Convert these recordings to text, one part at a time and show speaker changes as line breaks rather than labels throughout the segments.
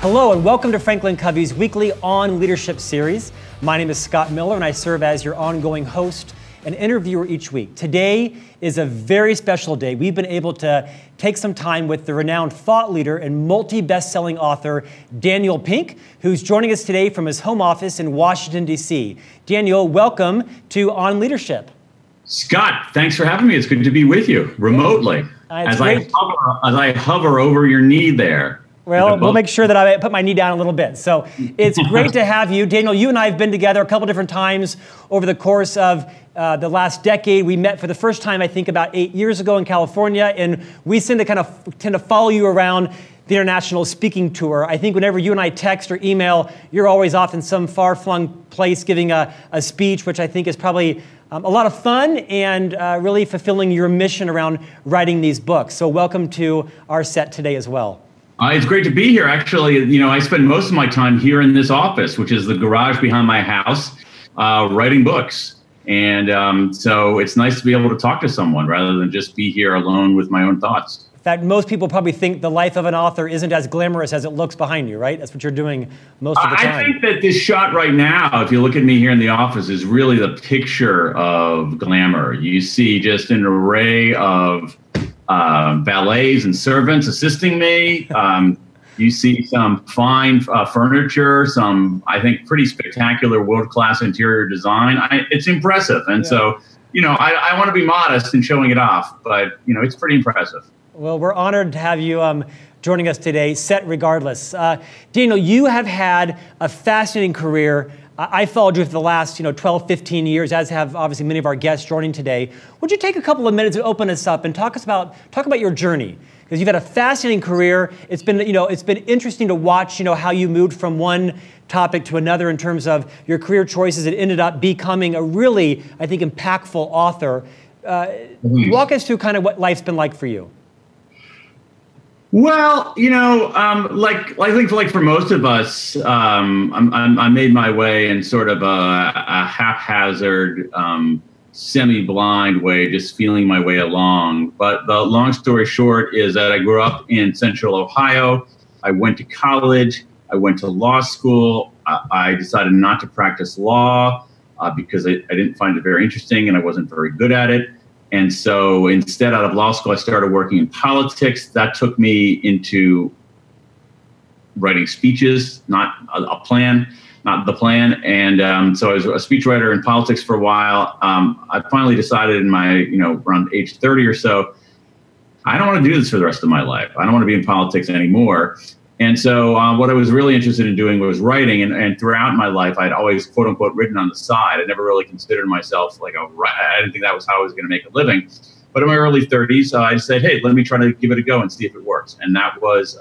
Hello and welcome to FranklinCovey's weekly On Leadership series. My name is Scott Miller and I serve as your ongoing host and interviewer each week. Today is a very special day. We've been able to take some time with the renowned thought leader and multi-best-selling author, Daniel Pink, who's joining us today from his home office in Washington, D.C. Daniel, welcome to On Leadership.
Scott, thanks for having me. It's good to be with you remotely as I hover over your knee there.
Well, we'll make sure that I put my knee down a little bit. So it's great to have you. Daniel, you and I have been together a couple different times over the course of the last decade. We met for the first time, I think, about 8 years ago in California, and we tend to follow you around the international speaking tour. I think whenever you and I text or email, you're always off in some far-flung place giving a speech, which I think is probably a lot of fun and really fulfilling your mission around writing these books. So welcome to our set today as well.
It's great to be here. Actually, I spend most of my time here in this office, which is the garage behind my house, writing books. And so it's nice to be able to talk to someone rather than just be here alone with my own thoughts.
In fact, most people probably think the life of an author isn't as glamorous as it looks behind you, right? That's what you're doing most of the time.
I think that this shot right now, if you look at me here in the office, is really the picture of glamour. You see just an array of valets and servants assisting me. You see some fine furniture, some, I think, pretty spectacular world-class interior design. It's impressive. And so, I want to be modest in showing it off, but, it's pretty impressive.
Well, we're honored to have you joining us today, set regardless. Daniel, you have had a fascinating career. I followed you for the last 12, 15 years, as have obviously many of our guests joining today. Would you take a couple of minutes to open us up and talk about your journey? Because you've had a fascinating career. It's been interesting to watch how you moved from one topic to another in terms of your career choices. It ended up becoming a really, I think, impactful author. Walk us through kind of what life's been like for you.
Well, I think for most of us, I made my way in sort of a haphazard, semi-blind way, just feeling my way along. But the long story short is that I grew up in Central Ohio. I went to college. I went to law school. I decided not to practice law because I didn't find it very interesting and I wasn't very good at it. And so instead, out of law school, I started working in politics. That took me into writing speeches, not the plan. And so I was a speechwriter in politics for a while. I finally decided in my, around age 30 or so, I don't want to do this for the rest of my life. I don't want to be in politics anymore. And so what I was really interested in doing was writing. And throughout my life, I'd always, quote unquote, written on the side. I never really considered myself I didn't think that was how I was going to make a living. But in my early 30s, I said, hey, let me try to give it a go and see if it works. And that was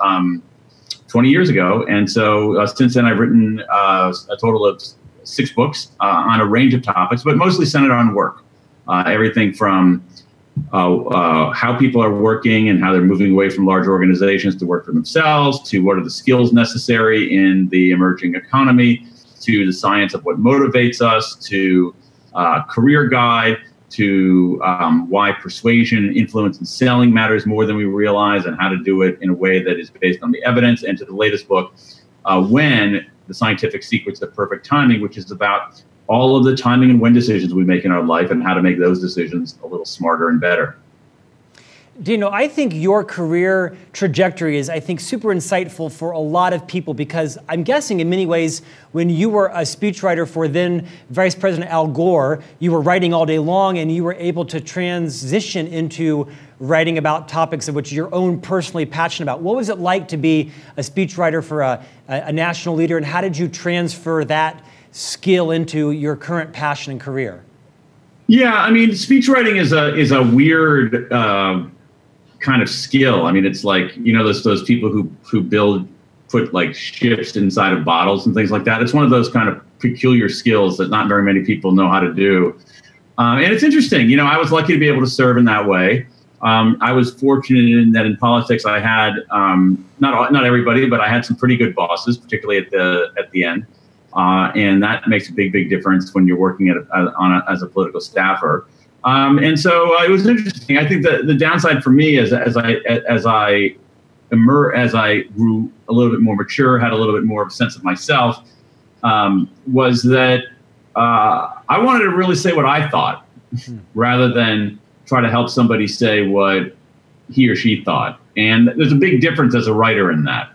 20 years ago. And so since then, I've written a total of 6 books on a range of topics, but mostly centered on work. Everything from how people are working and how they're moving away from large organizations to work for themselves, to what are the skills necessary in the emerging economy, to the science of what motivates us, to career guide, to why persuasion, influence, and selling matters more than we realize, and how to do it in a way that is based on the evidence, and to the latest book, When, the Scientific Secrets of Perfect Timing, which is about all of the timing and when decisions we make in our life and how to make those decisions a little smarter and better.
Daniel, I think your career trajectory is, I think, super insightful for a lot of people because I'm guessing in many ways when you were a speechwriter for then Vice President Al Gore, you were writing all day long and you were able to transition into writing about topics of which you're own personally passionate about. What was it like to be a speechwriter for a national leader, and how did you transfer that skill into your current passion and career?
Yeah, I mean, speechwriting is a weird kind of skill. I mean, it's like, those people who put like ships inside of bottles and things like that. It's one of those kind of peculiar skills that not very many people know how to do. And it's interesting. I was lucky to be able to serve in that way. I was fortunate in that in politics I had not everybody, but I had some pretty good bosses, particularly at the end. And that makes a big difference when you're working as a political staffer. And so it was interesting. I think that the downside for me as I as I grew a little bit more mature, had a little bit more of a sense of myself, was that I wanted to really say what I thought rather than try to help somebody say what he or she thought. And there's a big difference as a writer in that.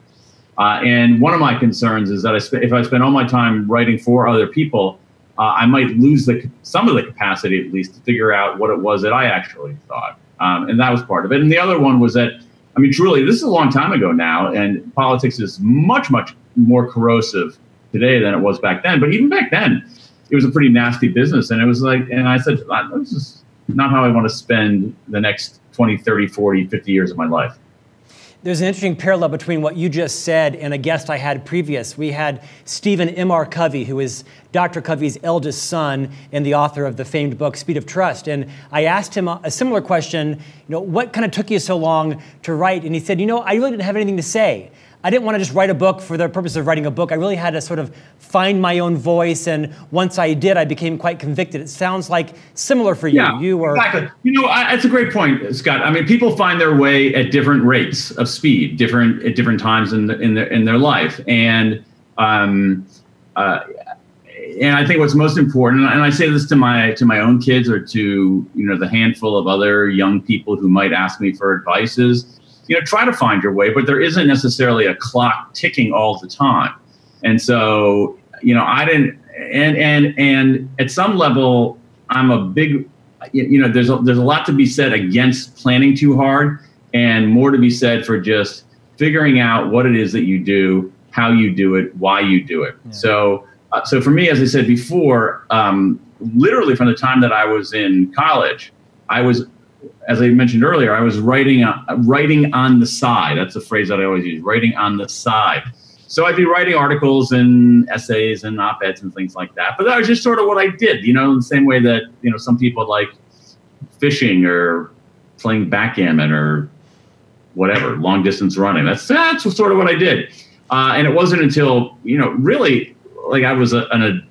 And one of my concerns is that if I spend all my time writing for other people, I might lose some of the capacity, at least, to figure out what it was that I actually thought. And that was part of it. And the other one was that, I mean, truly, this is a long time ago now, and politics is much, much more corrosive today than it was back then. But even back then, it was a pretty nasty business. And it was like, and I said, this is not how I want to spend the next 20, 30, 40, 50 years of my life.
There's an interesting parallel between what you just said and a guest I had previous. We had Stephen M.R. Covey, who is Dr. Covey's eldest son and the author of the famed book, Speed of Trust. And I asked him a similar question, what kind of took you so long to write? And he said, I really didn't have anything to say. I didn't want to just write a book for the purpose of writing a book. I really had to sort of find my own voice. And once I did, I became quite convicted. It sounds like similar for you.
Yeah, exactly. That's a great point, Scott. I mean, people find their way at different rates of speed, at different times in their life. And I think what's most important, and I say this to my own kids or to the handful of other young people who might ask me for advice, is try to find your way, but there isn't necessarily a clock ticking all the time. And so, I didn't, and at some level, I'm a big, there's a lot to be said against planning too hard, and more to be said for just figuring out what it is that you do, how you do it, why you do it. Yeah. So for me, as I said before, literally from the time that I was in college, as I mentioned earlier, I was writing on the side. That's a phrase that I always use, writing on the side. So I'd be writing articles and essays and op-eds and things like that. But that was just sort of what I did, in the same way that, some people like fishing or playing backgammon or whatever, long distance running. That's sort of what I did. And it wasn't until, really, like I was a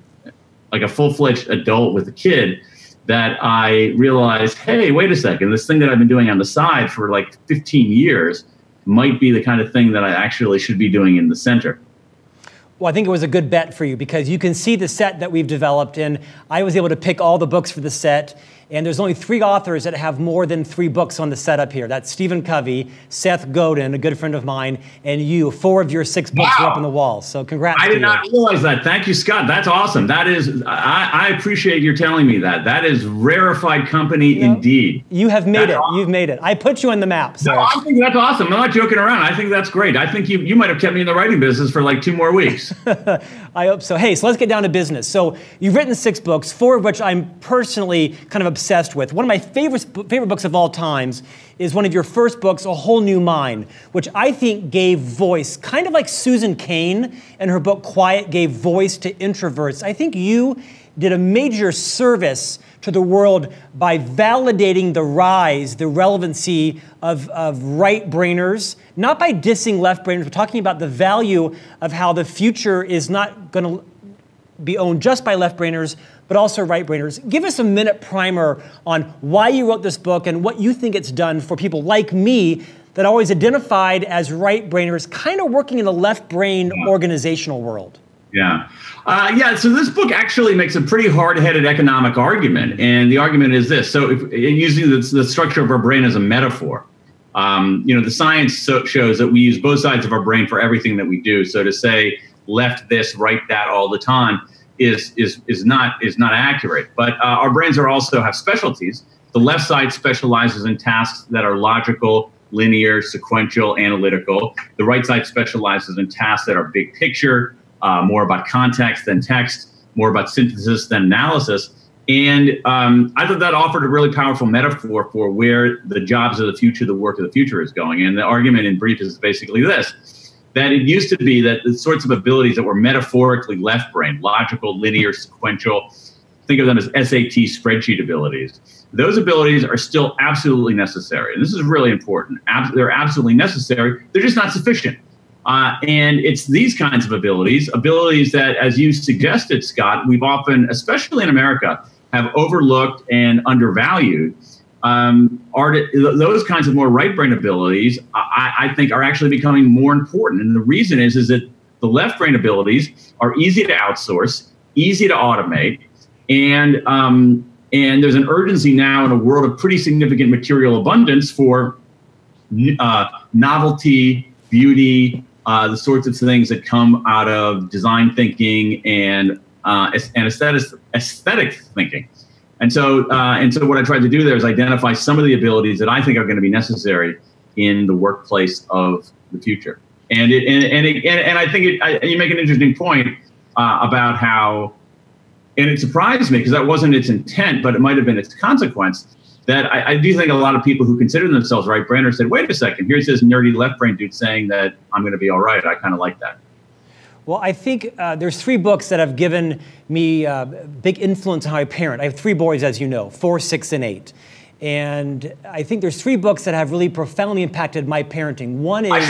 full-fledged adult with a kid that I realized, hey, wait a second, this thing that I've been doing on the side for like 15 years might be the kind of thing that I actually should be doing in the center.
Well, I think it was a good bet for you because you can see the set that we've developed, and I was able to pick all the books for the set. And there's only 3 authors that have more than 3 books on the setup here. That's Stephen Covey, Seth Godin, a good friend of mine, and you. 4 of your 6 books are up on the wall. So congrats.
I did not realize that. Thank you, Scott. That's awesome. That is, I appreciate your telling me that. That is rarefied company indeed.
You have made it. Awesome. You've made it. I put you on the map. So.
No, I think that's awesome. I'm not joking around. I think that's great. I think you might have kept me in the writing business for like 2 more weeks.
I hope so. Hey, so let's get down to business. So you've written 6 books, 4 of which I'm personally kind of obsessed with. One of my favorite books of all times is one of your first books, A Whole New Mind, which I think gave voice, kind of like Susan Cain and her book Quiet gave voice to introverts. I think you did a major service to the world by validating the rise, the relevancy of right-brainers, not by dissing left-brainers, but talking about the value of how the future is not going to be owned just by left-brainers, but also right-brainers. Give us a minute primer on why you wrote this book and what you think it's done for people like me that always identified as right-brainers, kind of working in the left-brain organizational world.
Yeah. So this book actually makes a pretty hard-headed economic argument. And the argument is this. So using the structure of our brain as a metaphor, the science shows that we use both sides of our brain for everything that we do. So to say left this, right that all the time is not accurate. But our brains also have specialties. The left side specializes in tasks that are logical, linear, sequential, analytical. The right side specializes in tasks that are big picture, more about context than text, more about synthesis than analysis. And I thought that offered a really powerful metaphor for where the jobs of the future, the work of the future is going. And the argument in brief is basically this, that it used to be that the sorts of abilities that were metaphorically left brain, logical, linear, sequential, think of them as SAT spreadsheet abilities. Those abilities are still absolutely necessary. And this is really important. They're absolutely necessary. They're just not sufficient. And it's these kinds of abilities that, as you suggested, Scott, we've often, especially in America, have overlooked and undervalued. those kinds of more right brain abilities, I think, are actually becoming more important. And the reason is that the left brain abilities are easy to outsource, easy to automate, and there's an urgency now in a world of pretty significant material abundance for novelty, beauty, the sorts of things that come out of design thinking and aesthetic thinking. And so what I tried to do there is identify some of the abilities that I think are going to be necessary in the workplace of the future. And I think you make an interesting point about how, and it surprised me because that wasn't its intent, but it might have been its consequence, that I do think a lot of people who consider themselves right-brainers said, wait a second, here's this nerdy left-brain dude saying that I'm going to be all right. I kind of like that.
Well, I think there's 3 books that have given me big influence on how I parent. I have 3 boys, as you know, 4, 6, and 8. And I think there's 3 books that have really profoundly impacted my parenting. One is... I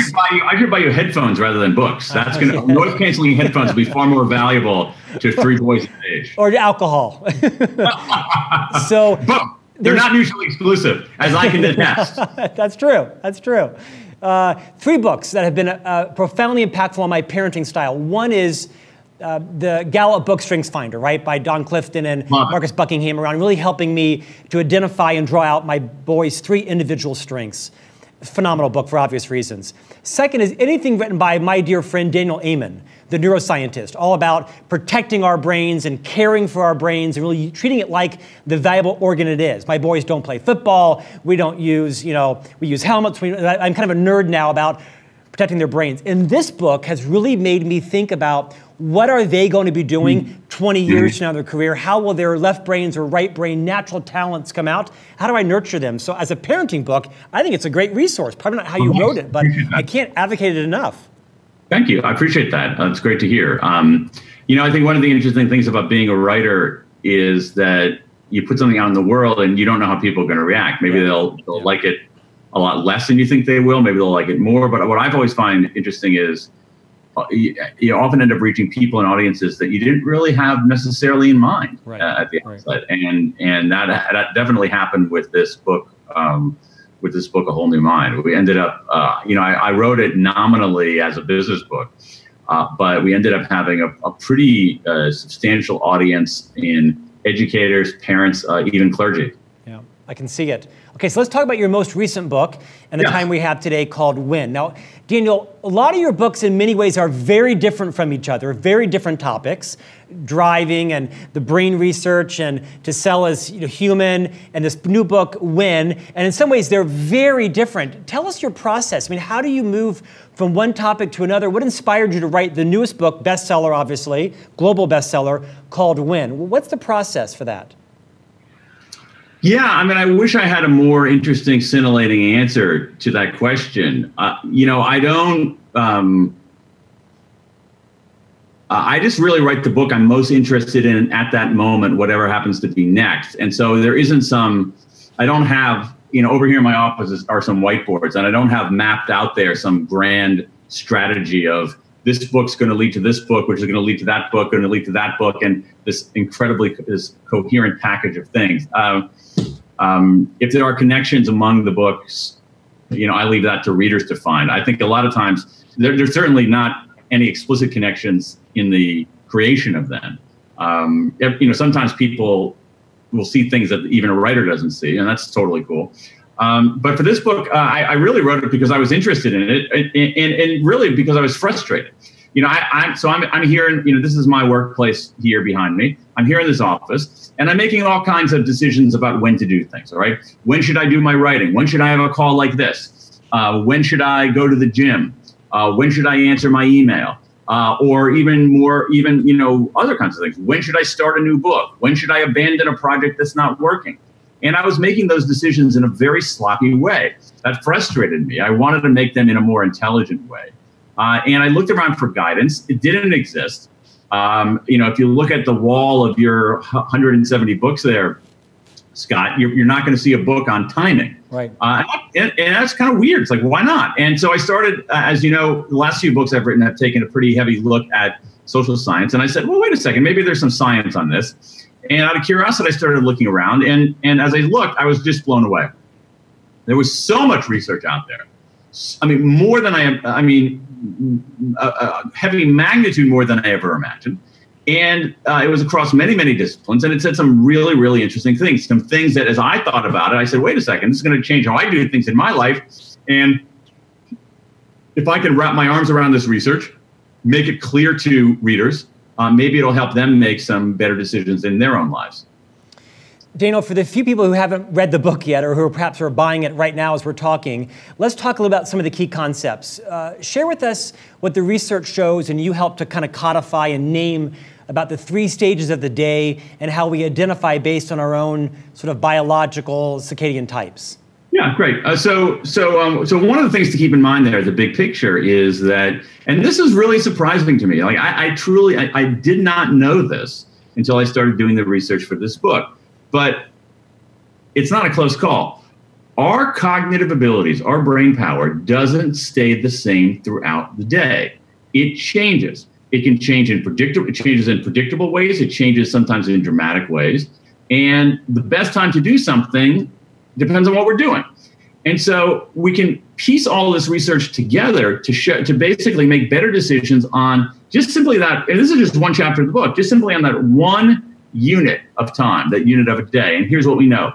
should buy you headphones rather than books. That's going to... Noise-canceling headphones will be far more valuable to 3 boys of age.
Or alcohol. So...
But they're not mutually exclusive, as I can attest.
That's true. That's true. 3 books that have been profoundly impactful on my parenting style. One is the Gallup Book Strengths Finder, right, by Don Clifton and Marcus Buckingham, around really helping me to identify and draw out my boys' 3 individual strengths. Phenomenal book for obvious reasons. Second is anything written by my dear friend Daniel Amen, the neuroscientist, all about protecting our brains and caring for our brains and really treating it like the valuable organ it is. My boys don't play football. We don't use, we use helmets. I'm kind of a nerd now about protecting their brains. And this book has really made me think about what are they going to be doing 20 years from now in their career? How will their left brains or right brain natural talents come out? How do I nurture them? So as a parenting book, I think it's a great resource. Probably not how you wrote it, but I can't advocate it enough.
Thank you. I appreciate that. It's great to hear. I think one of the interesting things about being a writer is that you put something out in the world and you don't know how people are going to react. Maybe they'll like it a lot less than you think they will. Maybe they'll like it more. But what I've always find interesting is you often end up reaching people and audiences that you didn't really have necessarily in mind at the outset. And that definitely happened with this book. A Whole New Mind. We ended up, I wrote it nominally as a business book, but we ended up having a pretty substantial audience in educators, parents, even clergy.
Yeah, I can see it. Okay, so let's talk about your most recent book and the time we have today called Win. Now, Daniel, a lot of your books in many ways are very different from each other, very different topics, driving and the brain research and to sell as human, and this new book, Win, and in some ways they're very different. Tell us your process. I mean, how do you move from one topic to another? What inspired you to write the newest book, bestseller obviously, global bestseller, called Win? What's the process for that?
Yeah, I mean, I wish I had a more interesting, scintillating answer to that question. I don't. I just really write the book I'm most interested in at that moment, whatever happens to be next. And so there isn't I don't have, over here in my office are some whiteboards, and I don't have mapped out there some grand strategy of this book's going to lead to this book, which is going to lead to that book, going to lead to that book, and this coherent package of things. If there are connections among the books, I leave that to readers to find. I think a lot of times there's certainly not any explicit connections in the creation of them. Sometimes people will see things that even a writer doesn't see, and that's totally cool. But for this book, I really wrote it because I was interested in it, and really because I was frustrated. I'm here in, this is my workplace here behind me. I'm here in this office, and I'm making all kinds of decisions about when to do things, all right? When should I do my writing? When should I have a call like this? When should I go to the gym? When should I answer my email? Or even more, other kinds of things. When should I start a new book? When should I abandon a project that's not working? And I was making those decisions in a very sloppy way. That frustrated me. I wanted to make them in a more intelligent way. And I looked around for guidance. It didn't exist. If you look at the wall of your 170 books there, Scott, you're not going to see a book on timing.
Right.
And that's kind of weird. It's like, why not? And so I started, as you know, the last few books I've written have taken a pretty heavy look at social science. And I said, well, wait a second, maybe there's some science on this. And out of curiosity, I started looking around. And as I looked, I was just blown away. There was so much research out there. I mean, more than heavy magnitude more than I ever imagined. And it was across many, many disciplines. And it said some really, really interesting things. Some things that as I thought about it, I said, wait a second, this is going to change how I do things in my life. And if I can wrap my arms around this research, make it clear to readers, maybe it'll help them make some better decisions in their own lives.
Daniel, for the few people who haven't read the book yet or who perhaps are buying it right now as we're talking, let's talk a little about some of the key concepts. Share with us what the research shows and you help to kind of codify and name about the 3 stages of the day and how we identify based on our own sort of biological circadian types.
Yeah, great. So one of the things to keep in mind there, the big picture, is that, and this is really surprising to me. Like I did not know this until I started doing the research for this book. But it's not a close call. Our cognitive abilities, our brain power, doesn't stay the same throughout the day. It changes. It can change it changes in predictable ways. It changes sometimes in dramatic ways. And the best time to do something depends on what we're doing. And so we can piece all this research together to basically make better decisions on just simply that. And this is just one chapter of the book, just simply on that one unit of time, that unit of a day. And here's what we know.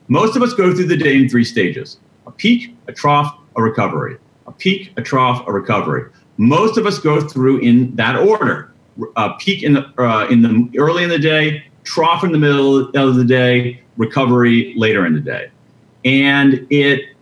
Most of us go through the day in 3 stages: a peak, a trough, a recovery. A peak, a trough, a recovery. Most of us go through in that order: a peak in the early in the day, trough in the middle of the day, recovery later in the day. And it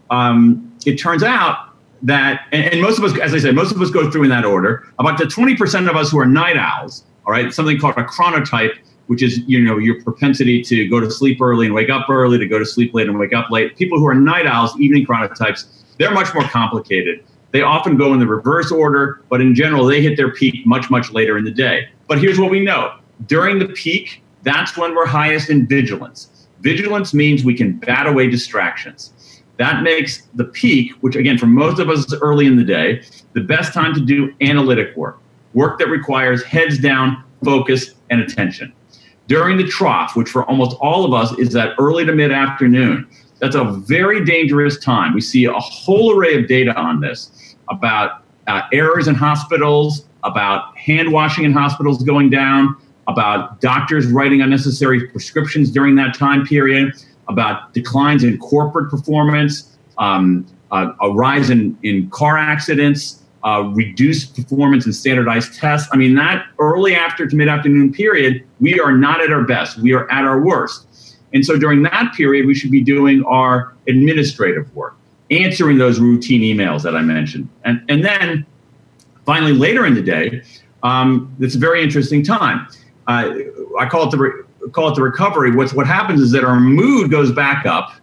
turns out that, and most of us, as I said, most of us go through in that order. About the 20% of us who are night owls, all right, something called a chronotype, which is, your propensity to go to sleep early and wake up early, to go to sleep late and wake up late. People who are night owls, evening chronotypes, they're much more complicated. They often go in the reverse order, but in general, they hit their peak much, much later in the day. But here's what we know. During the peak, that's when we're highest in vigilance. Vigilance means we can bat away distractions. That makes the peak, which again, for most of us is early in the day, the best time to do analytic work that requires heads down, focus, and attention. During the trough, which for almost all of us is that early to mid-afternoon, that's a very dangerous time. We see a whole array of data on this about errors in hospitals, about hand washing in hospitals going down, about doctors writing unnecessary prescriptions during that time period, about declines in corporate performance, a rise in car accidents, reduced performance in standardized tests. I mean, that early after to mid-afternoon period, we are not at our best. We are at our worst. And so during that period, we should be doing our administrative work, answering those routine emails that I mentioned. And then finally, later in the day, it's a very interesting time. I call it the recovery. What happens is that our mood goes back up,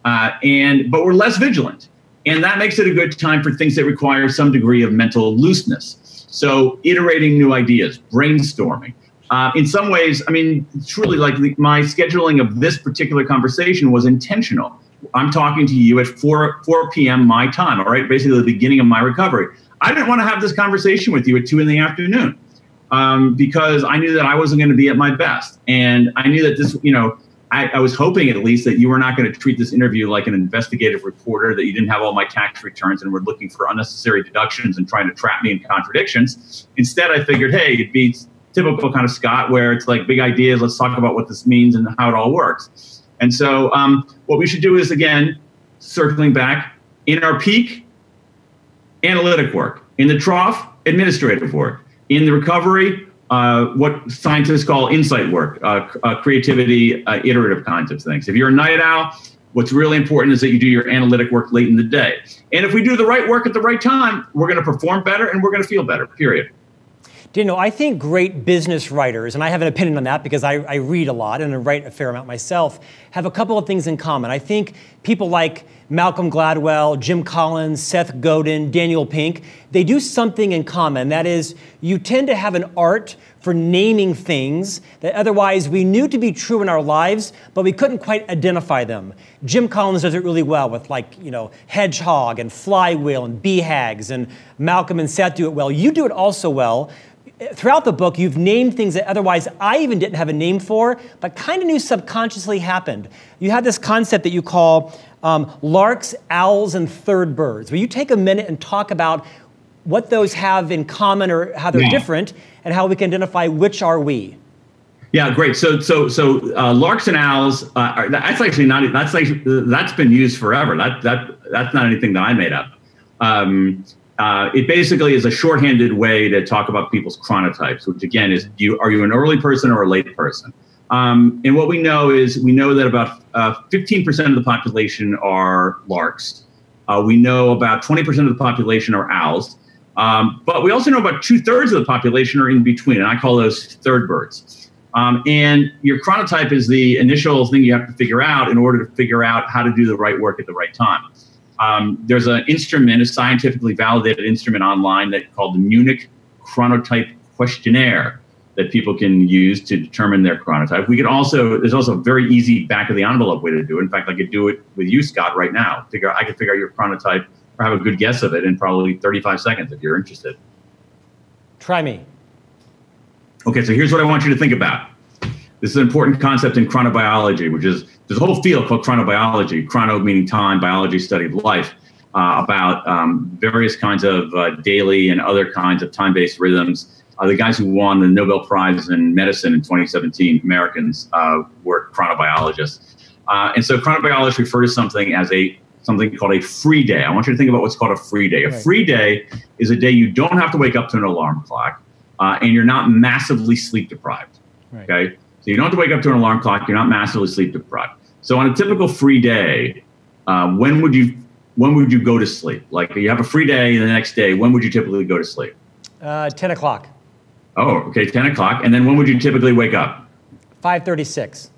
but we're less vigilant. And that makes it a good time for things that require some degree of mental looseness. So iterating new ideas, brainstorming. In some ways, I mean, truly, like my scheduling of this particular conversation was intentional. I'm talking to you at 4 p.m. my time, all right, basically the beginning of my recovery. I didn't want to have this conversation with you at 2 p.m. Because I knew that I wasn't going to be at my best. And I knew that this, I was hoping at least that you were not going to treat this interview like an investigative reporter, that you didn't have all my tax returns and were looking for unnecessary deductions and trying to trap me in contradictions. Instead, I figured, hey, it'd be typical kind of Scott, where it's like big ideas, let's talk about what this means and how it all works. And so what we should do is, again, circling back, in our peak, analytic work. In the trough, administrative work. In the recovery, what scientists call insight work, creativity, iterative kinds of things. If you're a night owl, what's really important is that you do your analytic work late in the day. And if we do the right work at the right time, we're going to perform better and we're going to feel better, period.
Daniel, I think great business writers, and I have an opinion on that because I read a lot and I write a fair amount myself, have a couple of things in common. I think people like Malcolm Gladwell, Jim Collins, Seth Godin, Daniel Pink, they do something in common. That is, you tend to have an art for naming things that otherwise we knew to be true in our lives, but we couldn't quite identify them. Jim Collins does it really well with hedgehog and flywheel and BHAGs, and Malcolm and Seth do it well. You do it also well. throughout the book, you've named things that otherwise I even didn't have a name for, but kind of knew subconsciously happened. You have this concept that you call larks, owls, and third birds. Will you take a minute and talk about what those have in common or how they're different, and how we can identify which are we?
Yeah, great. So larks and owls, that's actually not, that's been used forever. That's not anything that I made up. It basically is a shorthanded way to talk about people's chronotypes, which again is, are you an early person or a late person? And what we know that about 15% of the population are larks. We know about 20% of the population are owls. But we also know about 2/3 of the population are in between, and I call those third birds. And your chronotype is the initial thing you have to figure out in order to figure out how to do the right work at the right time. There's an instrument, a scientifically validated instrument online called the Munich Chronotype Questionnaire that people can use to determine their chronotype. There's also a very easy back of the envelope way to do it. In fact, I could do it with you, Scott, right now. I could figure out your chronotype or have a good guess of it in probably 35 seconds if you're interested.
Try me.
Okay, so here's what I want you to think about. This is an important concept in chronobiology, which is, there's a whole field called chronobiology, chrono meaning time, biology, study of life, about various kinds of daily and other kinds of time-based rhythms. The guys who won the Nobel Prize in Medicine in 2017, Americans, were chronobiologists. And so chronobiologists refer to something as something called a free day. I want you to think about what's called a free day. A free day is a day you don't have to wake up to an alarm clock, and you're not massively sleep deprived. Okay, so you don't have to wake up to an alarm clock. You're not massively sleep deprived. So on a typical free day, when would you go to sleep? Like, you have a free day, and the next day, when would you typically go to sleep?
10 o'clock.
Oh, okay, 10 o'clock. And then when would you typically wake up?
5:36.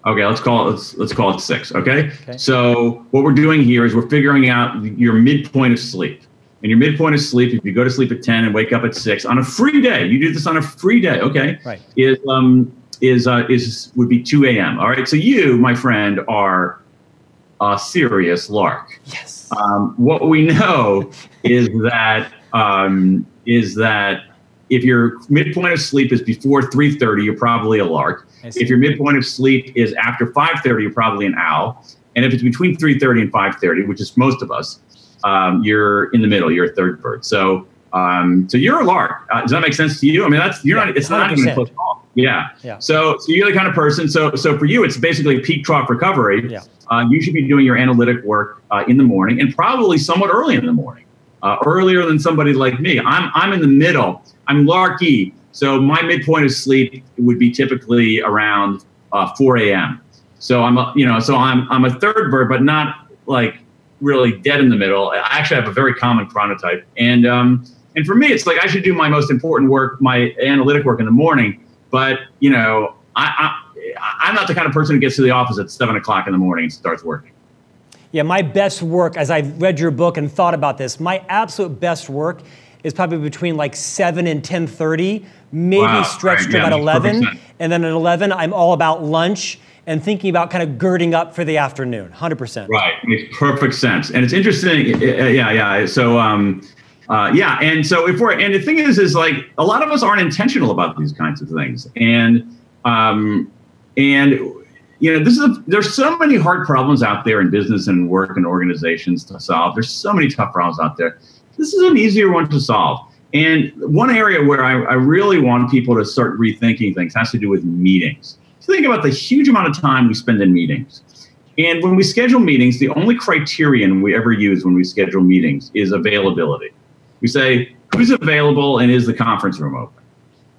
Okay, let's call it 6. Okay? So what we're doing here is we're figuring out your midpoint of sleep. And your midpoint of sleep, if you go to sleep at 10 and wake up at 6 on a free day, you do this on a free day, okay?
Right.
Would be 2 a.m. All right. So you, my friend, are a serious lark.
Yes.
What we know is that if your midpoint of sleep is before 3:30, you're probably a lark. If your midpoint of sleep is after 5:30, you're probably an owl. And if it's between 3:30 and 5:30, which is most of us, you're in the middle. You're a third bird. So you're a lark. Does that make sense to you? I mean, it's not even a close call. Yeah. So you're the kind of person. So for you, it's basically peak trough recovery. Yeah. You should be doing your analytic work in the morning, and probably somewhat early in the morning, earlier than somebody like me. I'm in the middle. I'm larky. So my midpoint of sleep would be typically around 4 a.m. So I'm a third bird, but not like really dead in the middle. I actually have a very common chronotype, and for me, it's like I should do my most important work, my analytic work, in the morning. But I'm not the kind of person who gets to the office at 7 o'clock in the morning and starts working.
Yeah, my best work, as I've read your book and thought about this, my absolute best work is probably between like 7 and 10:30, maybe stretched to about 11. And then at 11, I'm all about lunch and thinking about kind of girding up for the afternoon, 100%.
Right, makes perfect sense. And it's interesting, So, and so and the thing is like, a lot of us aren't intentional about these kinds of things. And there's so many hard problems out there in business and work and organizations to solve. There's so many tough problems out there. This is an easier one to solve. And one area where I really want people to start rethinking things has to do with meetings. So think about the huge amount of time we spend in meetings. And when we schedule meetings, the only criterion we ever use when we schedule meetings is availability. We say, who's available and is the conference room open?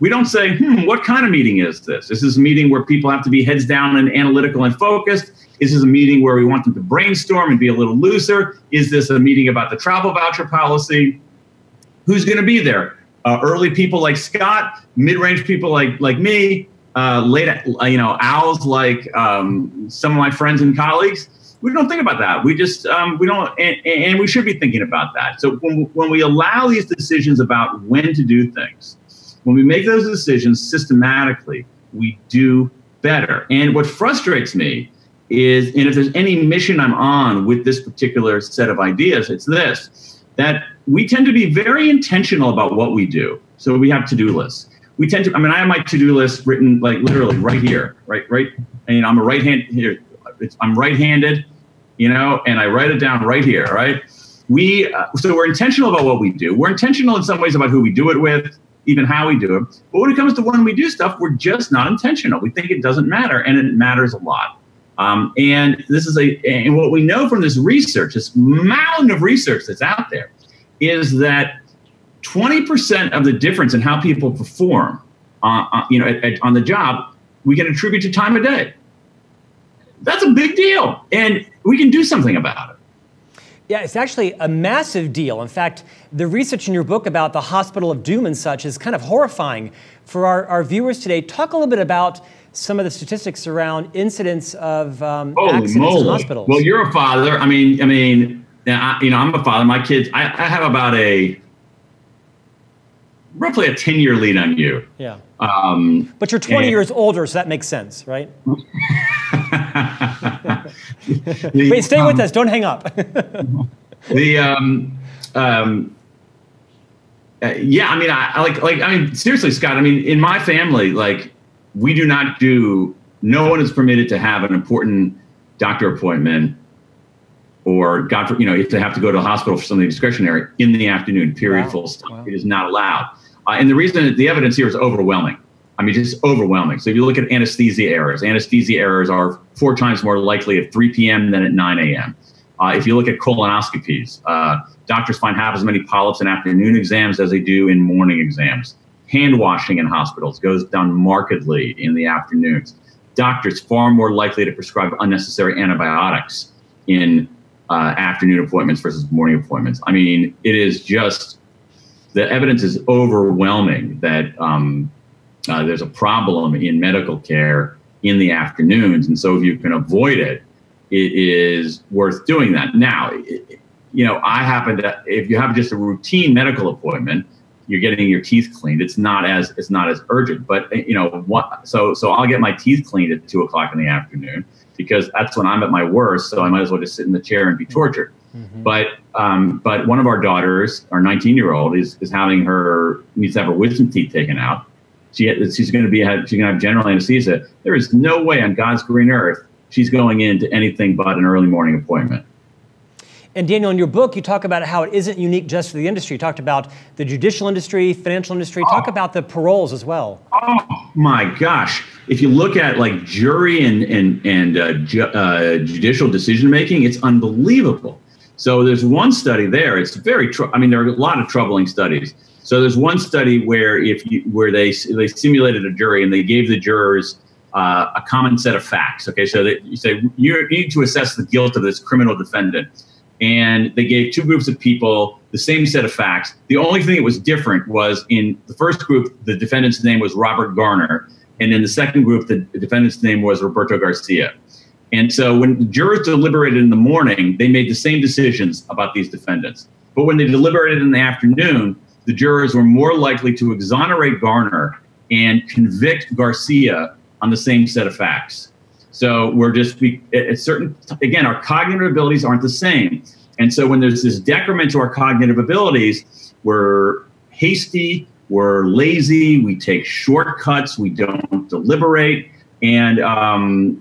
We don't say, what kind of meeting is this? Is this a meeting where people have to be heads down and analytical and focused? Is this a meeting where we want them to brainstorm and be a little looser? Is this a meeting about the travel voucher policy? Who's going to be there? Early people like Scott, mid-range people like me, owls like some of my friends and colleagues. We don't think about that. We just, we don't, and we should be thinking about that. So when we allow these decisions about when to do things, when we make those decisions systematically, we do better. And what frustrates me is, and if there's any mission I'm on with this particular set of ideas, it's this, that we tend to be very intentional about what we do. So we have to-do lists. We tend to, I have my to-do list written like literally right here, right. And I'm I'm right-handed, and I write it down right here, right? So we're intentional about what we do. We're intentional in some ways about who we do it with, even how we do it. But when it comes to when we do stuff, we're just not intentional. We think it doesn't matter, and it matters a lot. And and what we know from this research, this mountain of research that's out there, is that 20% of the difference in how people perform, on the job, we can attribute to time of day. That's a big deal, and we can do something about it.
Yeah, it's actually a massive deal. In fact, the research in your book about the hospital of doom and such is kind of horrifying. For our viewers today, talk a little bit about some of the statistics around incidents of accidents in hospitals.
Well, you're a father. I'm a father. My kids, I have about roughly a 10-year lead on you.
Yeah. But you're 20 years older, so that makes sense, right? Wait, stay with us. Don't hang up. Seriously, Scott, in my family, we do not no one is permitted to have an important doctor appointment or if they have to go to the hospital for something discretionary in the afternoon, period, full stop. Wow. It is not allowed. And the reason, the evidence here is overwhelming. Just overwhelming. So if you look at anesthesia errors are 4 times more likely at 3 p.m. than at 9 a.m. If you look at colonoscopies, doctors find half as many polyps in afternoon exams as they do in morning exams. Hand washing in hospitals goes down markedly in the afternoons. Doctors far more likely to prescribe unnecessary antibiotics in afternoon appointments versus morning appointments. It is just, the evidence is overwhelming that there's a problem in medical care in the afternoons. And so if you can avoid it, it is worth doing that. Now, if you have just a routine medical appointment, you're getting your teeth cleaned. It's not as urgent, but so I'll get my teeth cleaned at 2:00 in the afternoon because that's when I'm at my worst. So I might as well just sit in the chair and be tortured. Mm-hmm. But one of our daughters, our 19-year-old, needs to have her wisdom teeth taken out. She's going to have general anesthesia. There is no way on God's green earth she's going into anything but an early morning appointment. And Daniel, in your book, you talk about how it isn't unique just for the industry. You talked about the judicial industry, financial industry. Talk about the paroles as well.
Oh my gosh! If you look at jury and judicial decision making, it's unbelievable. So there's one study there. It's very there are a lot of troubling studies. So there's one study where they simulated a jury and they gave the jurors a common set of facts. Okay, so you say you need to assess the guilt of this criminal defendant, and they gave 2 groups of people the same set of facts. The only thing that was different was in the first group, the defendant's name was Robert Garner, and in the second group, the defendant's name was Roberto Garcia. And so when the jurors deliberated in the morning, they made the same decisions about these defendants. But when they deliberated in the afternoon, the jurors were more likely to exonerate Garner and convict Garcia on the same set of facts. So again, our cognitive abilities aren't the same. And so when there's this decrement to our cognitive abilities, we're hasty, we're lazy, we take shortcuts, we don't deliberate, and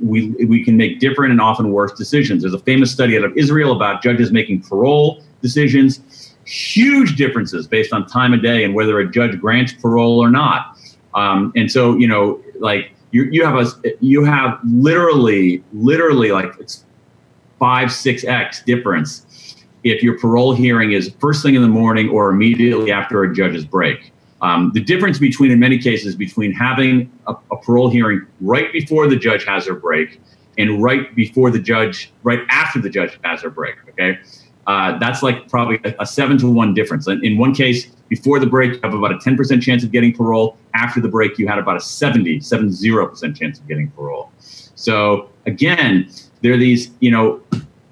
we can make different and often worse decisions. There's a famous study out of Israel about judges making parole decisions. Huge differences based on time of day and whether a judge grants parole or not. And so, you have literally it's 5-6x difference if your parole hearing is first thing in the morning or immediately after a judge's break. The difference in many cases, between having a parole hearing right before the judge has her break and right after the judge has her break. Okay. That's probably a 7-to-1 difference. In one case, before the break, you have about a 10% chance of getting parole. After the break, you had about a 70% chance of getting parole. So again, there are these,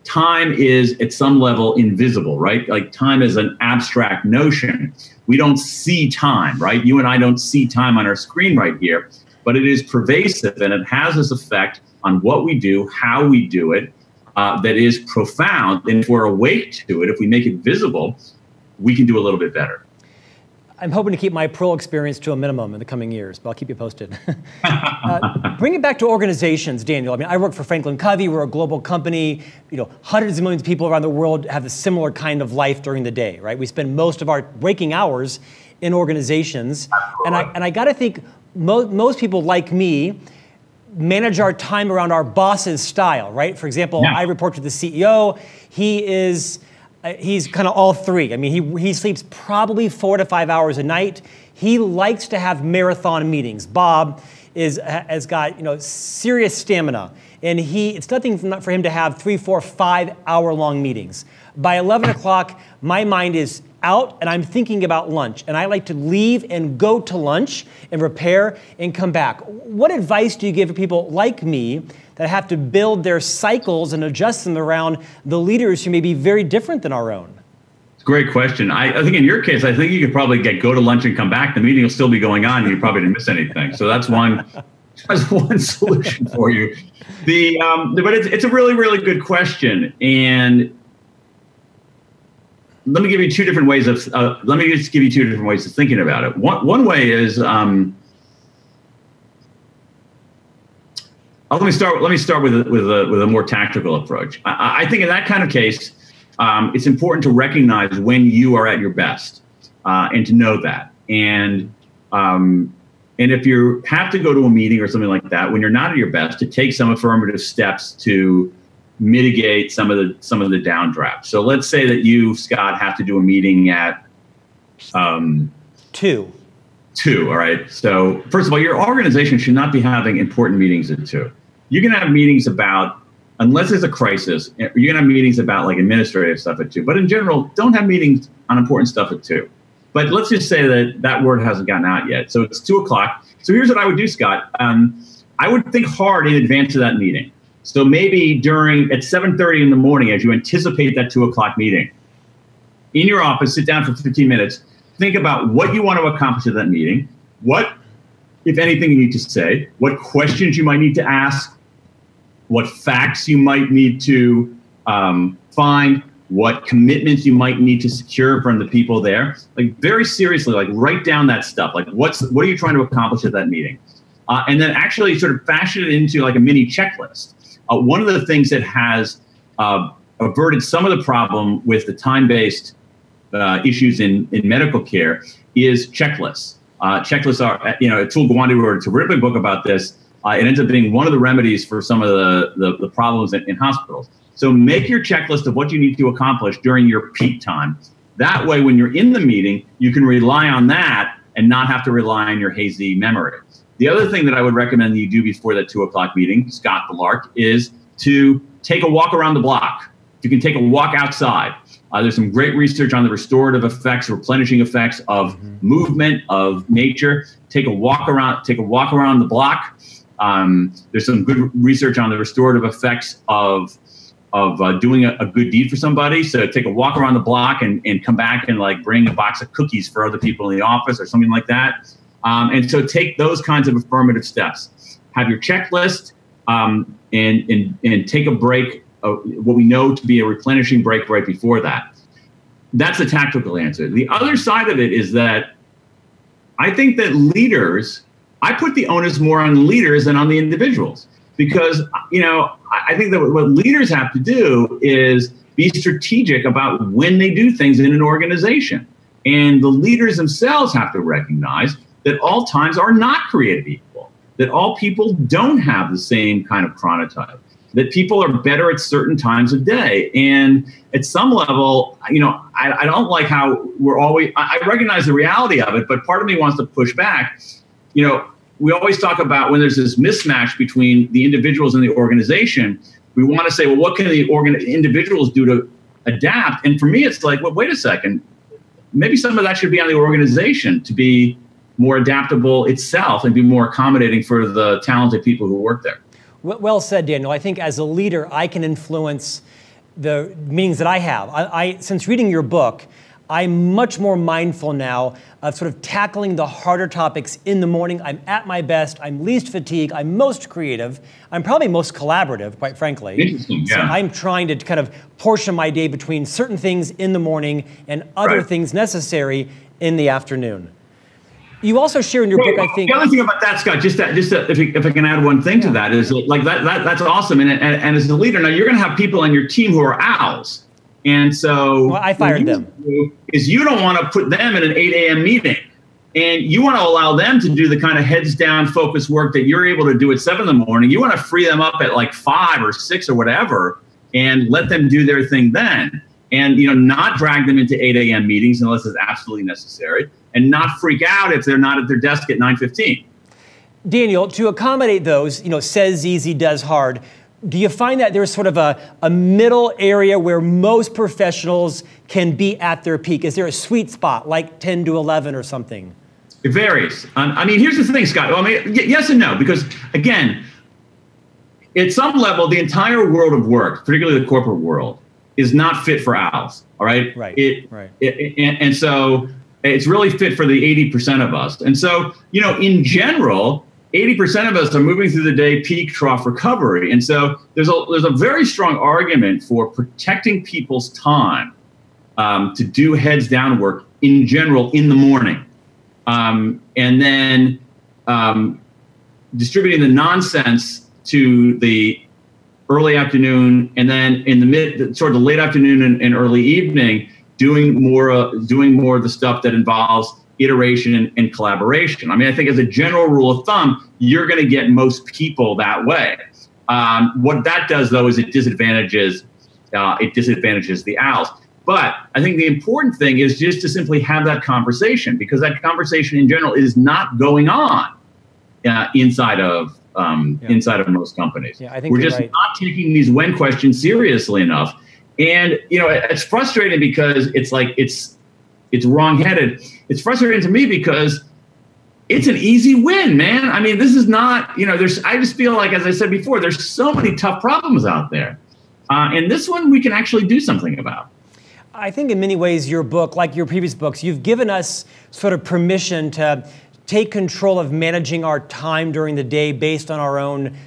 time is at some level invisible, right? Time is an abstract notion. We don't see time, right? You and I don't see time on our screen right here, but it is pervasive and it has this effect on what we do, how we do it, that is profound. And if we're awake to it, if we make it visible, we can do a little bit better.
I'm hoping to keep my pro experience to a minimum in the coming years, but I'll keep you posted. Bring it back to organizations, Daniel. I mean, I work for FranklinCovey. We're a global company. Hundreds of millions of people around the world have a similar kind of life during the day, right? We spend most of our waking hours in organizations. And I got to think most people like me manage our time around our boss's style, right? For example, I report to the CEO. He's kind of all three. I mean, he sleeps probably 4 to 5 hours a night. He likes to have marathon meetings. Bob has got serious stamina, and it's nothing for him to have 3, 4, 5 hour long meetings. By 11 o'clock, my mind is out, and I'm thinking about lunch. And I like to leave and go to lunch and prepare and come back. What advice do you give to people like me that have to build their cycles and adjust them around the leaders who may be very different than our own?
Great question. I think in your case, I think you could probably go to lunch and come back. The meeting will still be going on, and you probably didn't miss anything. So that's one solution for you. But it's a really, really good question. And let me give you two different ways of thinking about it. One way is let me start with a more tactical approach. I think in that kind of case, it's important to recognize when you are at your best, and to know that. And if you have to go to a meeting or something like that, when you're not at your best, to take some affirmative steps to mitigate some of the downdrafts. So let's say that you, Scott, have to do a meeting at
2.
All right. So first of all, your organization should not be having important meetings at 2. You can have meetings about, unless there's a crisis, you're going to have meetings about like administrative stuff at 2. But in general, don't have meetings on important stuff at 2. But let's just say that word hasn't gotten out yet. So it's 2 o'clock. So here's what I would do, Scott. I would think hard in advance of that meeting. So maybe at 7:30 in the morning, as you anticipate that 2 o'clock meeting, in your office, sit down for 15 minutes, think about what you want to accomplish at that meeting, what, if anything, you need to say, what questions you might need to ask, what facts you might need to find, what commitments you might need to secure from the people there. Like very seriously, like write down that stuff. Like what are you trying to accomplish at that meeting? And then actually sort of fashion it into like a mini checklist. One of the things that has averted some of the problem with the time-based issues in medical care is checklists. Checklists are, Atul Gawande wrote a terrific book about this. It ends up being one of the remedies for some of the problems in hospitals. So make your checklist of what you need to accomplish during your peak time. That way, when you're in the meeting, you can rely on that and not have to rely on your hazy memory. The other thing that I would recommend you do before that 2 o'clock meeting, Scott the Lark, is to take a walk around the block. You can take a walk outside. There's some great research on the restorative effects, replenishing effects of movement, of nature. Take a walk around the block. There's some good research on the restorative effects of doing a good deed for somebody. So take a walk around the block and come back and like bring a box of cookies for other people in the office or something like that. And so take those kinds of affirmative steps. Have your checklist and take a break, what we know to be a replenishing break right before that. That's the tactical answer. The other side of it is that I think that I put the onus more on leaders than on the individuals. Because, I think that what leaders have to do is be strategic about when they do things in an organization. And the leaders themselves have to recognize that all times are not created equal, that all people don't have the same kind of chronotype, that people are better at certain times of day. And at some level, I don't like how I recognize the reality of it, but part of me wants to push back. We always talk about when there's this mismatch between the individuals and the organization, we want to say, well, what can the individuals do to adapt? And for me, it's like, well, wait a second. Maybe some of that should be on the organization to be more adaptable itself and be more accommodating for the talented people who work there.
Well said, Daniel. I think as a leader, I can influence the meetings that I have. Since reading your book, I'm much more mindful now of sort of tackling the harder topics in the morning. I'm at my best, I'm least fatigued, I'm most creative, I'm probably most collaborative, quite frankly.
Interesting, yeah.
So I'm trying to kind of portion my day between certain things in the morning and other things necessary in the afternoon. You also share in your book, I think.
The other thing about that, Scott, if I can add one thing to that, is like that's awesome. And as a leader, now you're going to have people on your team who are owls. And so
I fired them.
You don't want to put them in an 8 a.m. meeting. And you want to allow them to do the kind of heads down focus work that you're able to do at 7 in the morning. You want to free them up at like 5 or 6 or whatever and let them do their thing then. And, not drag them into 8 a.m. meetings unless it's absolutely necessary, and not freak out if they're not at their desk at 9:15.
Daniel, to accommodate those, says easy, does hard, do you find that there's sort of a middle area where most professionals can be at their peak? Is there a sweet spot, like 10 to 11 or something?
It varies. Here's the thing, Scott. Yes and no, because, again, at some level, the entire world of work, particularly the corporate world, is not fit for owls, all right? And so it's really fit for the 80% of us. And so, in general, 80% of us are moving through the day peak trough recovery. And so there's a very strong argument for protecting people's time to do heads down work in general in the morning. And then distributing the nonsense to the early afternoon, and then in the sort of late afternoon and early evening, doing more of the stuff that involves iteration and collaboration. I think as a general rule of thumb, you're going to get most people that way. What that does, though, is it disadvantages the owls. But I think the important thing is just to simply have that conversation, because that conversation in general is not going on inside of most companies.
Yeah, I think
we're just not taking these when questions seriously enough. And, it's frustrating because it's wrong-headed. It's frustrating to me because it's an easy win, man. This is not, I just feel like, as I said before, there's so many tough problems out there. And this one we can actually do something about.
I think in many ways your book, like your previous books, you've given us sort of permission to take control of managing our time during the day based on our own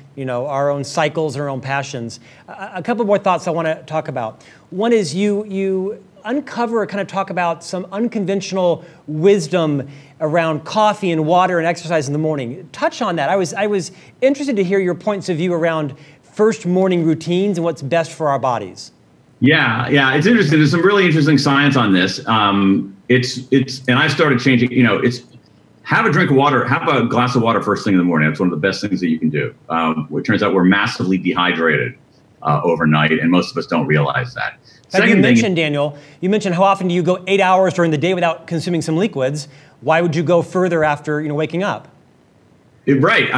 cycles, our own passions. A couple more thoughts I want to talk about. One is you uncover or kind of talk about some unconventional wisdom around coffee and water and exercise in the morning. Touch on that. I was interested to hear your points of view around first morning routines and what's best for our bodies.
Yeah, it's interesting. There's some really interesting science on this. And I started changing. It's have a drink of water, have a glass of water first thing in the morning. That's one of the best things that you can do. It turns out we're massively dehydrated overnight, and most of us don't realize that.
You mentioned, Daniel, how often do you go 8 hours during the day without consuming some liquids? Why would you go further after waking up?
Right.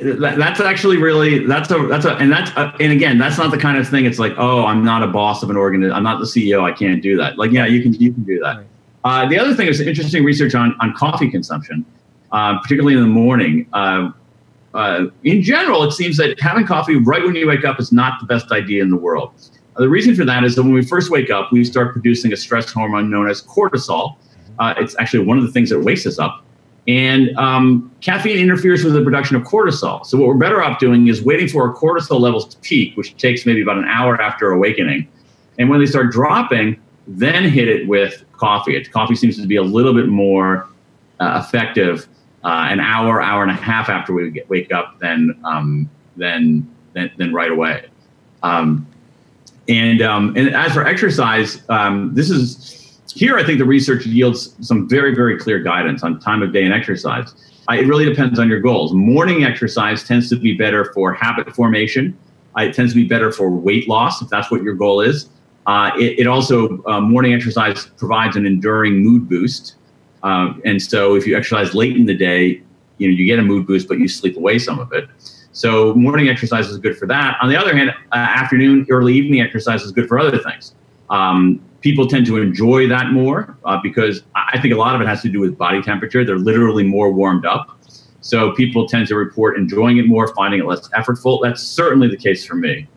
That's actually really and again, that's not the kind of thing. It's like, oh, I'm not a boss of an organization. I'm not the CEO. I can't do that. Like, yeah, you can do that. Right. The other thing is interesting research on coffee consumption, particularly in the morning. In general, it seems that having coffee right when you wake up is not the best idea in the world. The reason for that is that when we first wake up, we start producing a stress hormone known as cortisol. It's actually one of the things that wakes us up. And caffeine interferes with the production of cortisol. So what we're better off doing is waiting for our cortisol levels to peak, which takes maybe about an hour after awakening. And when they start dropping, then hit it with coffee. Coffee seems to be a little bit more effective an hour and a half after we wake up than right away. And as for exercise, here I think the research yields some very, very clear guidance on time of day and exercise. It really depends on your goals. Morning exercise tends to be better for habit formation. It tends to be better for weight loss, if that's what your goal is. It also, morning exercise provides an enduring mood boost. And so if you exercise late in the day, you get a mood boost, but you sleep away some of it. So morning exercise is good for that. On the other hand, afternoon, early evening exercise is good for other things. People tend to enjoy that more because I think a lot of it has to do with body temperature. They're literally more warmed up. So people tend to report enjoying it more, finding it less effortful. That's certainly the case for me.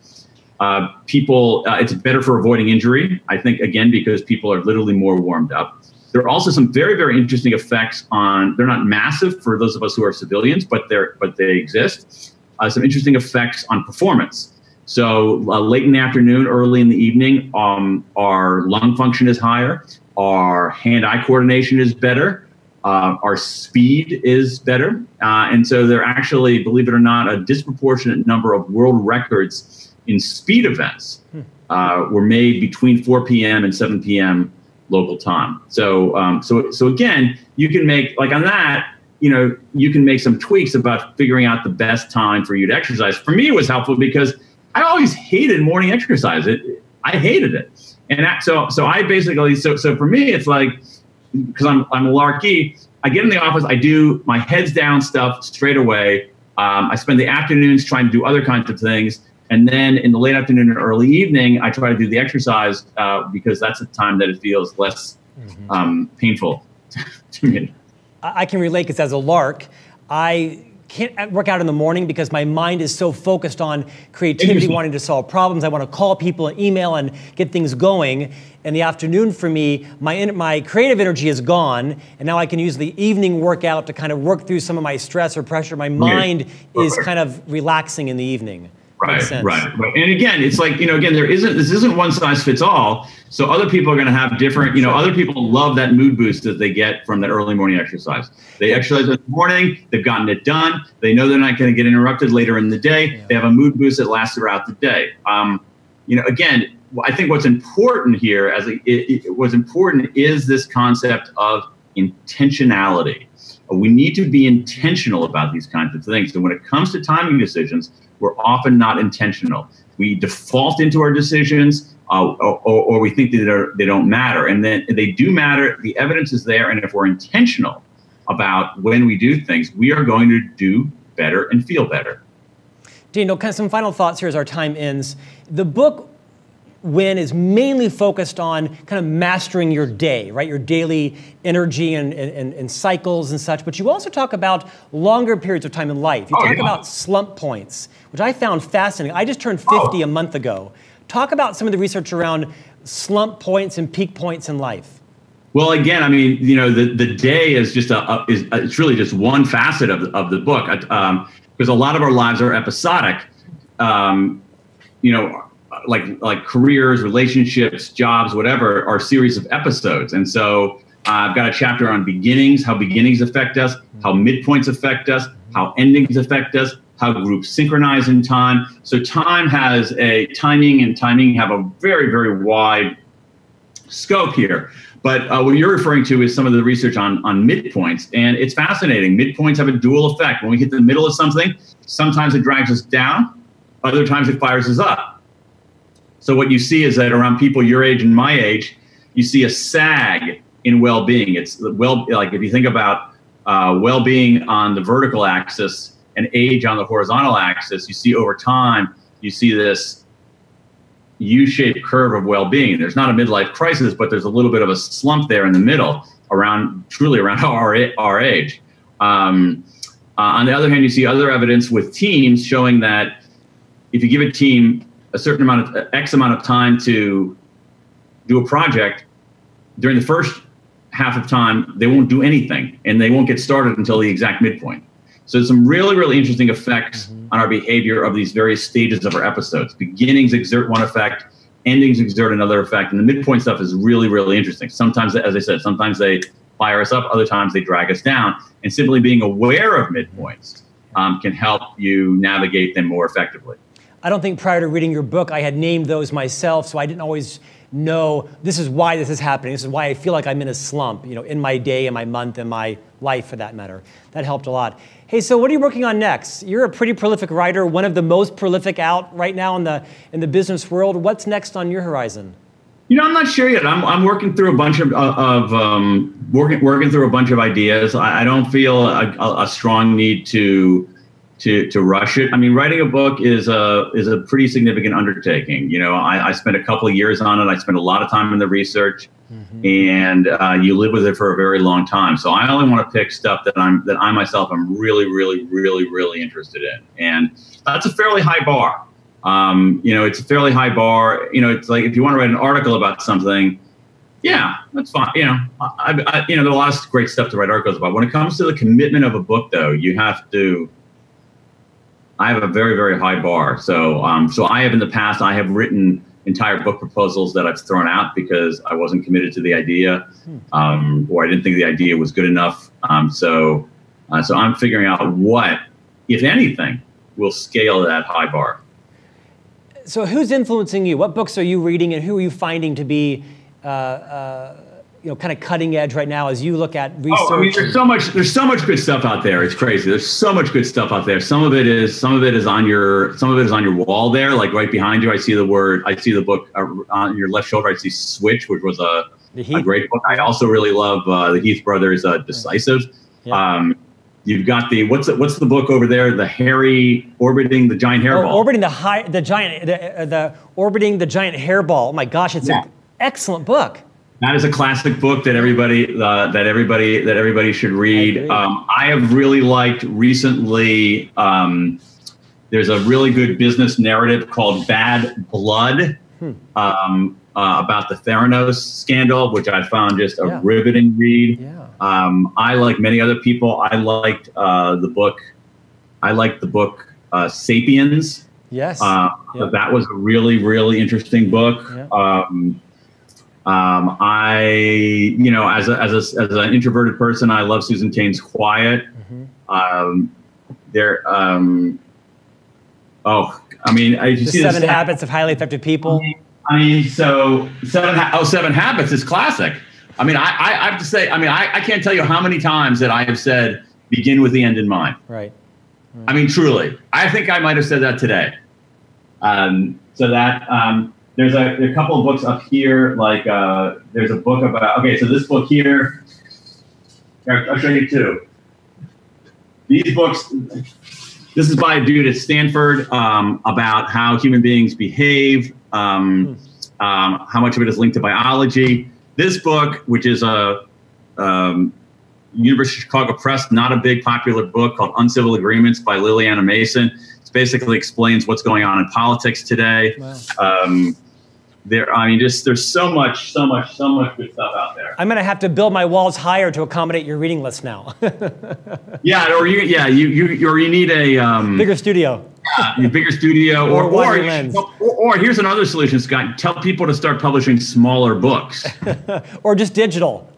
It's better for avoiding injury, I think, again, because people are literally more warmed up. There are also some very, very interesting effects they're not massive for those of us who are civilians, but they exist. Some interesting effects on performance. So late in the afternoon, early in the evening, our lung function is higher, our hand-eye coordination is better, our speed is better. And so there are actually, believe it or not, a disproportionate number of world records in speed events were made between 4 p.m. and 7 p.m. local time. So again, you can make, like on that, you can make some tweaks about figuring out the best time for you to exercise. For me, it was helpful because I always hated morning exercise. I hated it. And so I basically, so for me, it's like, because I'm a larky, I get in the office, I do my heads down stuff straight away. I spend the afternoons trying to do other kinds of things. And then in the late afternoon and early evening, I try to do the exercise because that's the time that it feels less painful to me.
I can relate because as a lark, I can't work out in the morning because my mind is so focused on creativity, wanting to solve problems. I want to call people and email and get things going. In the afternoon for me, my creative energy is gone, and now I can use the evening workout to kind of work through some of my stress or pressure. My mind is kind of relaxing in the evening.
Right. And again, it's like, this isn't one size fits all. So other people are going to have different, other people love that mood boost that they get from that early morning exercise. They exercise in the morning, they've gotten it done. They know they're not going to get interrupted later in the day. Yeah. They have a mood boost that lasts throughout the day. Again, I think what's important here what's important is this concept of intentionality. We need to be intentional about these kinds of things. And when it comes to timing decisions, we're often not intentional. We default into our decisions, or we think that they don't matter. And then they do matter. The evidence is there. And if we're intentional about when we do things, we are going to do better and feel better.
Daniel, kind of some final thoughts here as our time ends. The book, Win, is mainly focused on kind of mastering your day, right? Your daily energy and cycles and such. But you also talk about longer periods of time in life. You talk about slump points, which I found fascinating. I just turned 50 a month ago. Talk about some of the research around slump points and peak points in life.
Well, again, I mean, the day is just it's really just one facet of the book, because a lot of our lives are episodic. Like careers, relationships, jobs, whatever, are a series of episodes. And so I've got a chapter on beginnings, how beginnings affect us, how midpoints affect us, how endings affect us, how groups synchronize in time. So timing and timing have a very, very wide scope here. But what you're referring to is some of the research on midpoints. And it's fascinating. Midpoints have a dual effect. When we hit the middle of something, sometimes it drags us down, other times it fires us up. So what you see is that around people your age and my age, you see a sag in well-being. It's like if you think about well-being on the vertical axis and age on the horizontal axis, you see over time, you see this U-shaped curve of well-being. There's not a midlife crisis, but there's a little bit of a slump there in the middle around our age. On the other hand, you see other evidence with teams showing that if you give a team a certain X amount of time to do a project, during the first half of time, they won't do anything and they won't get started until the exact midpoint. So there's some really, really interesting effects on our behavior of these various stages of our episodes. Beginnings exert one effect, endings exert another effect, and the midpoint stuff is really, really interesting. Sometimes, as I said, sometimes they fire us up, other times they drag us down, and simply being aware of midpoints can help you navigate them more effectively.
I don't think prior to reading your book, I had named those myself, so I didn't always know this is why this is happening. This is why I feel like I'm in a slump, in my day, in my month, in my life for that matter. That helped a lot. Hey, so what are you working on next? You're a pretty prolific writer, one of the most prolific out right now in the business world. What's next on your horizon?
I'm not sure yet. I'm working through a bunch of working through a bunch of ideas. I don't feel a strong need to rush it. I mean, writing a book is a pretty significant undertaking. I spent a couple of years on it. I spent a lot of time in the research, and you live with it for a very long time. So I only want to pick stuff that I myself am really, really, really, really interested in, and that's a fairly high bar. It's a fairly high bar. It's like if you want to write an article about something, yeah, that's fine. There are a lot of great stuff to write articles about. When it comes to the commitment of a book, though, I have a very, very high bar. So I have in the past, I have written entire book proposals that I've thrown out because I wasn't committed to the idea, or I didn't think the idea was good enough. So I'm figuring out what, if anything, will scale that high bar.
So who's influencing you? What books are you reading, and who are you finding to be kind of cutting edge right now as you look at research?
There's so much good stuff out there. It's crazy. There's so much good stuff out there. Some of it is on your wall there, like right behind you. I see the book on your left shoulder. I see Switch, which was a great book. I also really love the Heath brothers' Decisive. Yeah. You've got what's the book over there? The Harry orbiting the giant hairball.
Orbiting orbiting the giant hairball. Oh my gosh, it's an excellent book.
That is a classic book that everybody should read. I have really liked recently. There's a really good business narrative called Bad Blood about the Theranos scandal, which I found just a riveting read. Yeah. I, like many other people, I liked the book. I liked the book Sapiens.
Yes.
So that was a really, really interesting book. Yeah. As an introverted person, I love Susan Cain's Quiet. Mm-hmm.
You see 7 Habits of Highly Effective People.
So 7 Habits is classic. I have to say, I can't tell you how many times that I have said, begin with the end in mind.
Right.
Truly. I think I might have said that today. There's a couple of books up here, like there's a book about, so this book here, I'll show you two. These books, this is by a dude at Stanford about how human beings behave, how much of it is linked to biology. This book, which is a University of Chicago Press, not a big popular book, called Uncivil Agreements by Liliana Mason. It basically explains what's going on in politics today. Wow. There's so much good stuff out there.
I'm going to have to build my walls higher to accommodate your reading list now.
You need a
bigger studio.
A bigger studio, or here's another solution, Scott. Tell people to start publishing smaller books,
or just digital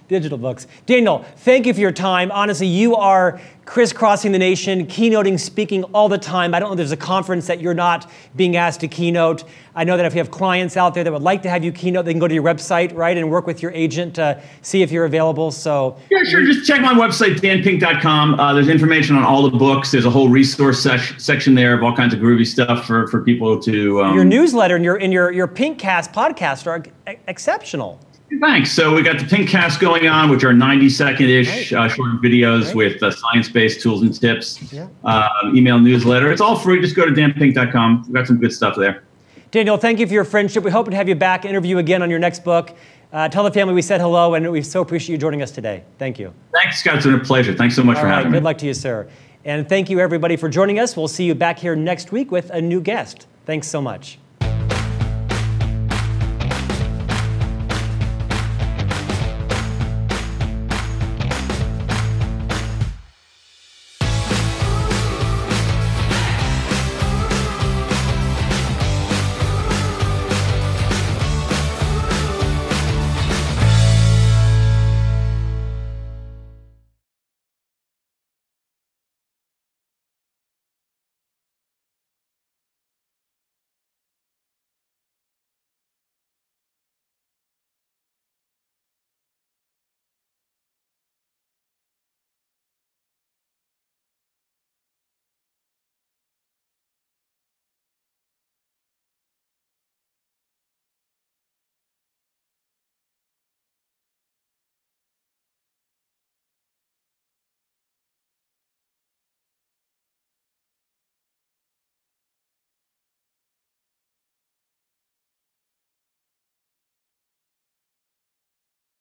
books. Daniel, thank you for your time. Honestly, you are crisscrossing the nation, keynoting, speaking all the time. I don't know if there's a conference that you're not being asked to keynote. I know that if you have clients out there that would like to have you keynote, they can go to your website, right, and work with your agent to see if you're available. So
yeah, sure. Just check my website, danpink.com. There's information on all the books. There's a whole resource section there of all kinds of groovy stuff for people to.
Your newsletter and your Pinkcast podcast are exceptional.
Thanks. So we got the Pinkcast going on, which are 90-second-ish short videos with science-based tools and tips. Yeah. Email newsletter. It's all free. Just go to danpink.com. We've got some good stuff there.
Daniel, thank you for your friendship. We hope to have you back, interview again on your next book. Tell the family we said hello, and we so appreciate you joining us today. Thank you.
Thanks, Scott. It's been a pleasure. Thanks so much for having me.
Good luck to you, sir. And thank you, everybody, for joining us. We'll see you back here next week with a new guest. Thanks so much.